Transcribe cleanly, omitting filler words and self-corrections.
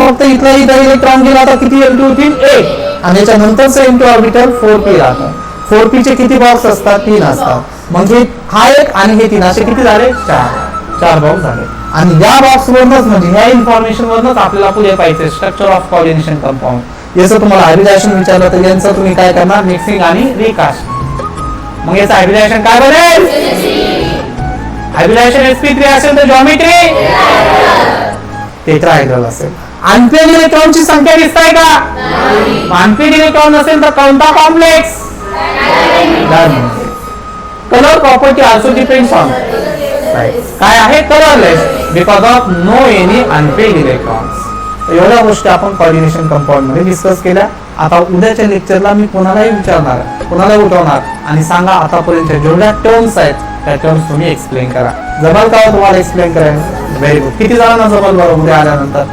फक्त इथला इलेक्ट्रॉन गेला तर किती N2 होतील 1 आणि याच्यानंतरचं N2 ऑर्बिटल 4p राहतं. 4p चे किती बॉक्स असतात 3 असतात. म्हणजे हा 1 आणि हे 3 असे किती झाले 4 बॉक्स झाले. आणि या बॉक्स वरनच म्हणजे ह्या इन्फॉर्मेशन वरनच आपल्याला पुढे पाहिजे स्ट्रक्चर ऑफ कोऑर्डिनेशन कंपाऊंड. याचं तुम्हाला हायब्रिडायझेशन विचारलं तर यांचं तुम्ही काय करणार मिक्सिंग आणि रिकास्टिंग. मग याचं हायब्रिडायझेशन काय बनेल हायब्रिडायझेशन sp3 असेल तर जॉमेट्री टेट्राहेड्रल असेल. अनपेड इलेक्ट्रॉनची संख्या दिसताय का अनपेड इलेक्ट्रॉन असेल तर कोणता complex colour property also depends on काय आहे colourless because of no any unpaired electrons. एवढ्या गोष्टी आपण कोऑर्डिनेशन कंपाऊंड मध्ये डिस्कस केल्या. आता उद्याच्या लेक्चरला मी कोणालाही विचारणार कोणाला उठवणार आणि सांगा आतापर्यंत जेवढ्या टर्म्स आहेत त्या टर्म्स तुम्ही एक्सप्लेन करा. जमल का तुम्हाला एक्सप्लेन करायला व्हेरी गुड. किती जणांना जमल बरं उद्या आल्यानंतर